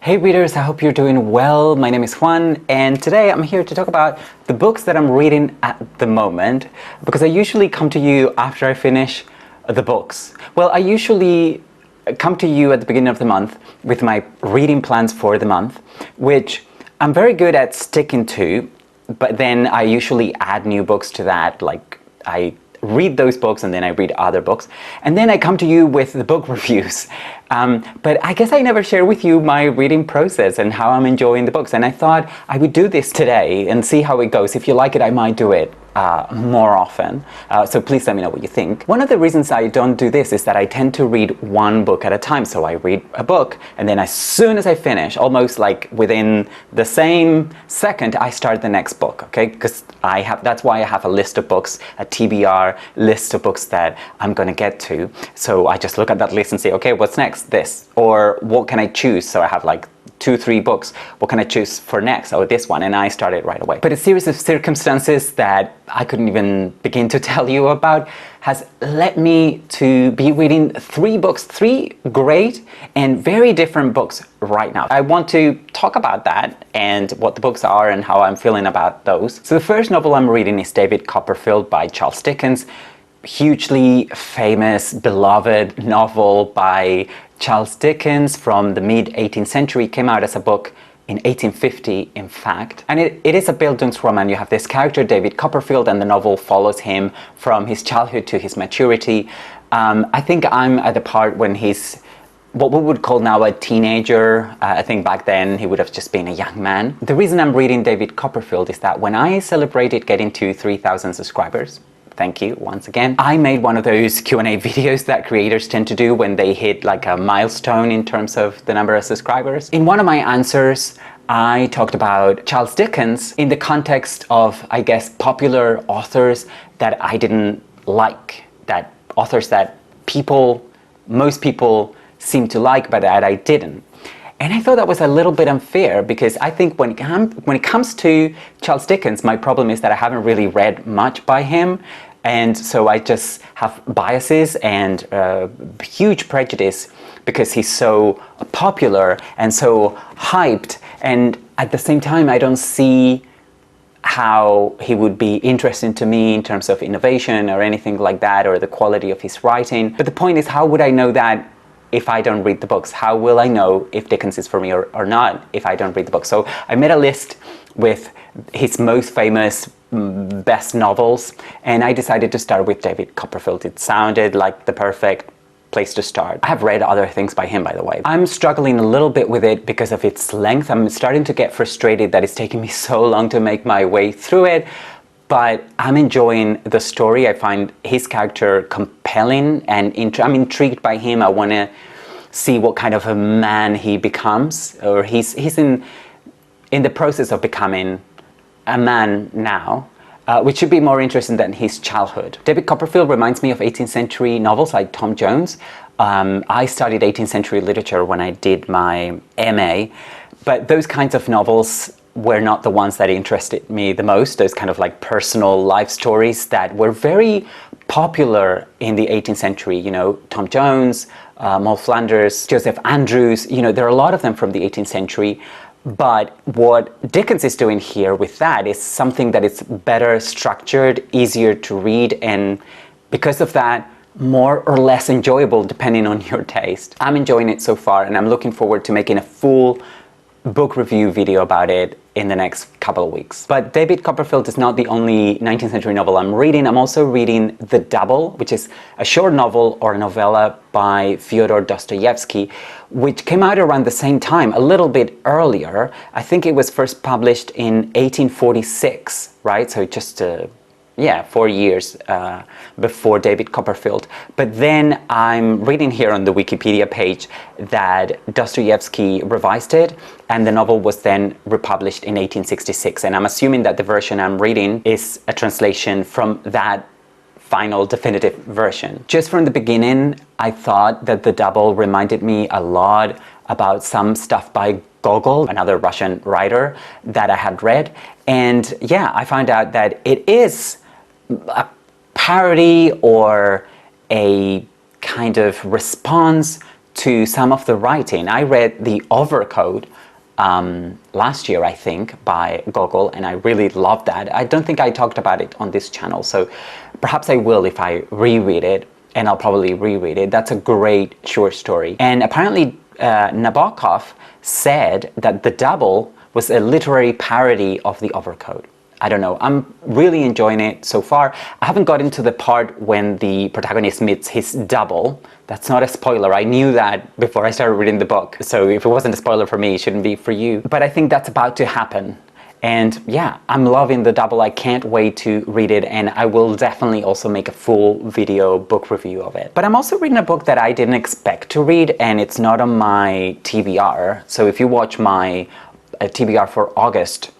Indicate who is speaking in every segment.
Speaker 1: Hey readers, I hope you're doing well. My name is Juan, and today I'm here to talk about the books that I'm reading at the moment, because I usually come to you after I finish the books. Well, I usually come to you at the beginning of the month with my reading plans for the month, which I'm very good at sticking to, but then I usually add new books to that. Like, I read those books and then I read other books, and then I come to you with the book reviews. But I guess I never share with you my reading process and how I'm enjoying the books, and I thought I would do this today and see how it goes. If you like it, I might do it more often, so please let me know what you think. One of the reasons I don't do this is that I tend to read one book at a time. So I read a book, and then as soon as I finish, almost like within the same second, I start the next book, okay? Because that's why I have a list of books, a TBR list of books that I'm gonna get to. So I just look at that list and say, okay, what's next? This. Or what can I choose? So I have like 2-3 books. What can I choose for next? Oh, this one, and I started right away. But a series of circumstances that I couldn't even begin to tell you about has led me to be reading 3 books, 3 great and very different books right now. I want to talk about that and what the books are and how I'm feeling about those. So the first novel I'm reading is David Copperfield by Charles Dickens. Hugely famous, beloved novel by Charles Dickens from the mid-18th century. Came out as a book in 1850, in fact. And it is a Bildungsroman. You have this character, David Copperfield, and the novel follows him from his childhood to his maturity. I think I'm at the part when he's what we would call now a teenager. I think back then he would have just been a young man. The reason I'm reading David Copperfield is that when I celebrated getting to 3,000 subscribers, thank you once again, I made one of those Q&A videos that creators tend to do when they hit like a milestone in terms of the number of subscribers. In one of my answers, I talked about Charles Dickens in the context of, I guess, popular authors that I didn't like, that authors that most people seem to like, but that I didn't. And I thought that was a little bit unfair, because I think when it comes to Charles Dickens, my problem is that I haven't really read much by him. And so I just have biases and huge prejudice because he's so popular and so hyped. And at the same time, I don't see how he would be interesting to me in terms of innovation or anything like that, or the quality of his writing. But the point is, how would I know that if I don't read the books? How will I know if Dickens is for me or not if I don't read the books? So I made a list with his most famous, best novels, and I decided to start with David Copperfield. It sounded like the perfect place to start. I have read other things by him, by the way. I'm struggling a little bit with it because of its length. I'm starting to get frustrated that it's taking me so long to make my way through it. But I'm enjoying the story. I find his character compelling, and I'm intrigued by him. I want to see what kind of a man he becomes, or he's in the process of becoming a man now, which should be more interesting than his childhood. David Copperfield reminds me of 18th century novels like Tom Jones. I studied 18th century literature when I did my MA, but those kinds of novels were not the ones that interested me the most. Those kind of like personal life stories that were very popular in the 18th century. You know, Tom Jones, Moll Flanders, Joseph Andrews, you know, there are a lot of them from the 18th century. But what Dickens is doing here with that is something that is better structured, easier to read, and because of that, more or less enjoyable depending on your taste. I'm enjoying it so far, and I'm looking forward to making a full book review video about it in the next couple of weeks. But David Copperfield is not the only 19th century novel I'm reading. I'm also reading The Double, which is a short novel or novella by Fyodor Dostoevsky, which came out around the same time, a little bit earlier. I think it was first published in 1846, right? So just 4 years before David Copperfield. But then I'm reading here on the Wikipedia page that Dostoevsky revised it, and the novel was then republished in 1866. And I'm assuming that the version I'm reading is a translation from that final definitive version. Just from the beginning, I thought that The Double reminded me a lot about some stuff by Gogol, another Russian writer that I had read. And yeah, I found out that it is a parody or a kind of response to some of the writing. I read The Overcoat last year, I think, by Gogol, and I really loved that. I don't think I talked about it on this channel, so perhaps I will if I reread it, and I'll probably reread it. That's a great short story. And apparently Nabokov said that The Double was a literary parody of The Overcoat. I don't know, I'm really enjoying it so far. I haven't got into the part when the protagonist meets his double. That's not a spoiler, I knew that before I started reading the book. So if it wasn't a spoiler for me, it shouldn't be for you. But I think that's about to happen. And yeah, I'm loving The Double. I can't wait to read it, and I will definitely also make a full video book review of it. But I'm also reading a book that I didn't expect to read, and it's not on my TBR. So if you watch my TBR for August,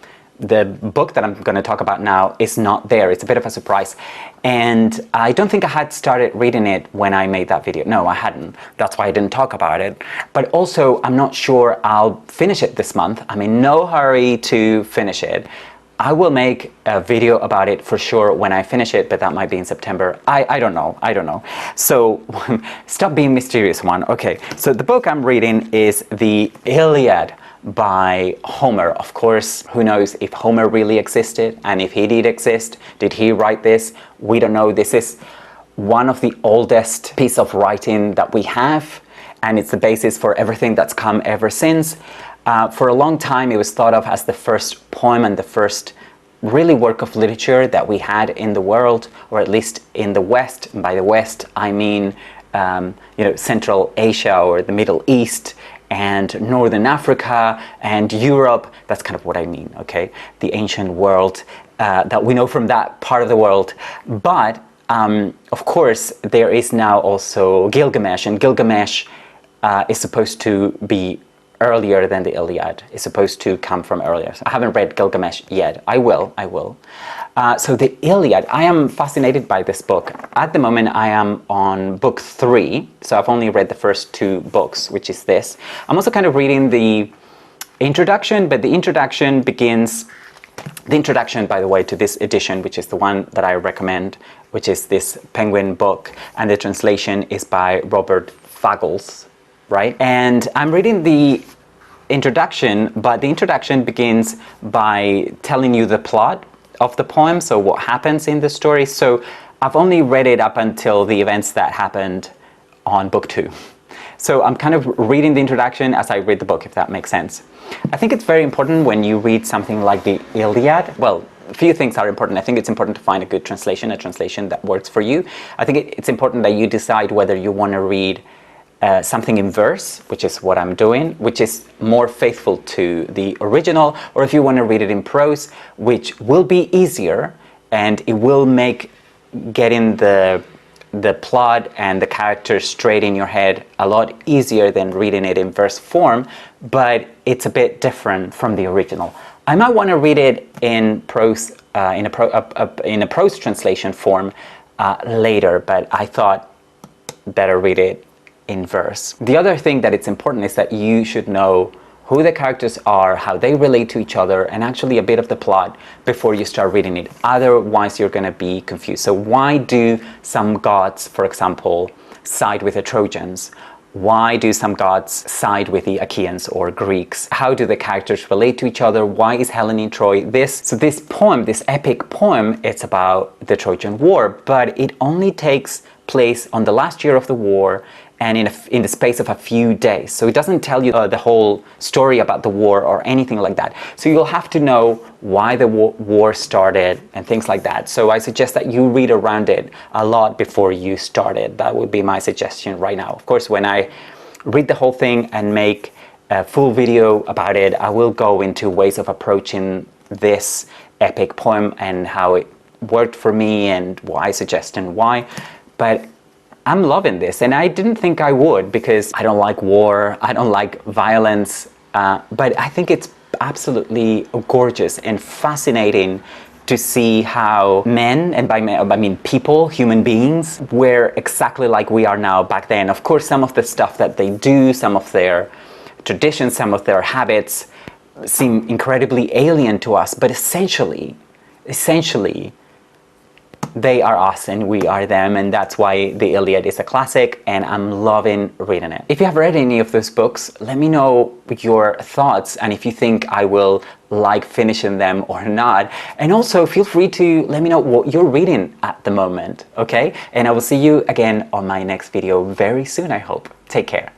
Speaker 1: the book that I'm going to talk about now is not there. It's a bit of a surprise. And I don't think I had started reading it when I made that video. No, I hadn't. That's why I didn't talk about it. But also, I'm not sure I'll finish it this month. I'm in no hurry to finish it. I will make a video about it for sure when I finish it, but that might be in September. I don't know. So stop being mysterious, Juan. Okay, so the book I'm reading is the Iliad by Homer. Of course, who knows if Homer really existed, and if he did exist, did he write this? We don't know. This is one of the oldest pieces of writing that we have, and it's the basis for everything that's come ever since. For a long time, it was thought of as the first poem and the first really work of literature that we had in the world, or at least in the West. And by the West, I mean Central Asia or the Middle East, and Northern Africa and Europe. That's kind of what I mean, okay? The ancient world that we know from that part of the world. But of course, there is now also Gilgamesh, and Gilgamesh is supposed to be earlier than the Iliad. It's supposed to come from earlier. I haven't read Gilgamesh yet. I will. So the Iliad, I am fascinated by this book. At the moment, I am on book 3, so I've only read the first 2 books, which is this. I'm also kind of reading the introduction, but the introduction, by the way, to this edition, which is the one that I recommend, which is this Penguin book, and the translation is by Robert Fagles, right? And I'm reading the introduction, but the introduction begins by telling you the plot of the poem, so what happens in the story. So I've only read it up until the events that happened on book 2. So I'm kind of reading the introduction as I read the book, if that makes sense. I think it's very important when you read something like the Iliad. Well, a few things are important. I think it's important to find a good translation, a translation that works for you. I think it's important that you decide whether you want to read something in verse, which is what I'm doing, which is more faithful to the original, or if you want to read it in prose, which will be easier, and it will make getting the plot and the characters straight in your head a lot easier than reading it in verse form, but it's a bit different from the original. I might want to read it in prose, in a prose translation form later, but I thought better read it in verse. The other thing that it's important is that you should know who the characters are, how they relate to each other, and actually a bit of the plot before you start reading it. Otherwise, you're going to be confused. So why do some gods, for example, side with the Trojans? Why do some gods side with the Achaeans or Greeks? How do the characters relate to each other? Why is Helen in Troy this? So this poem, this epic poem, it's about the Trojan War, but it only takes place on the last year of the war, and in the space of a few days. So it doesn't tell you the whole story about the war or anything like that. So you'll have to know why the war started and things like that. So I suggest that you read around it a lot before you start it. That would be my suggestion right now. Of course, when I read the whole thing and make a full video about it, I will go into ways of approaching this epic poem and how it worked for me and why I suggest and why. But I'm loving this, and I didn't think I would, because I don't like war, I don't like violence, but I think it's absolutely gorgeous and fascinating to see how men, and by men I mean people, human beings, were exactly like we are now back then. Of course, some of the stuff that they do, some of their traditions, some of their habits seem incredibly alien to us, but essentially, they are us and we are them, and that's why the Iliad is a classic and I'm loving reading it. If you have read any of those books, let me know your thoughts and if you think I will like finishing them or not. And also feel free to let me know what you're reading at the moment, okay? And I will see you again on my next video very soon, I hope. Take care.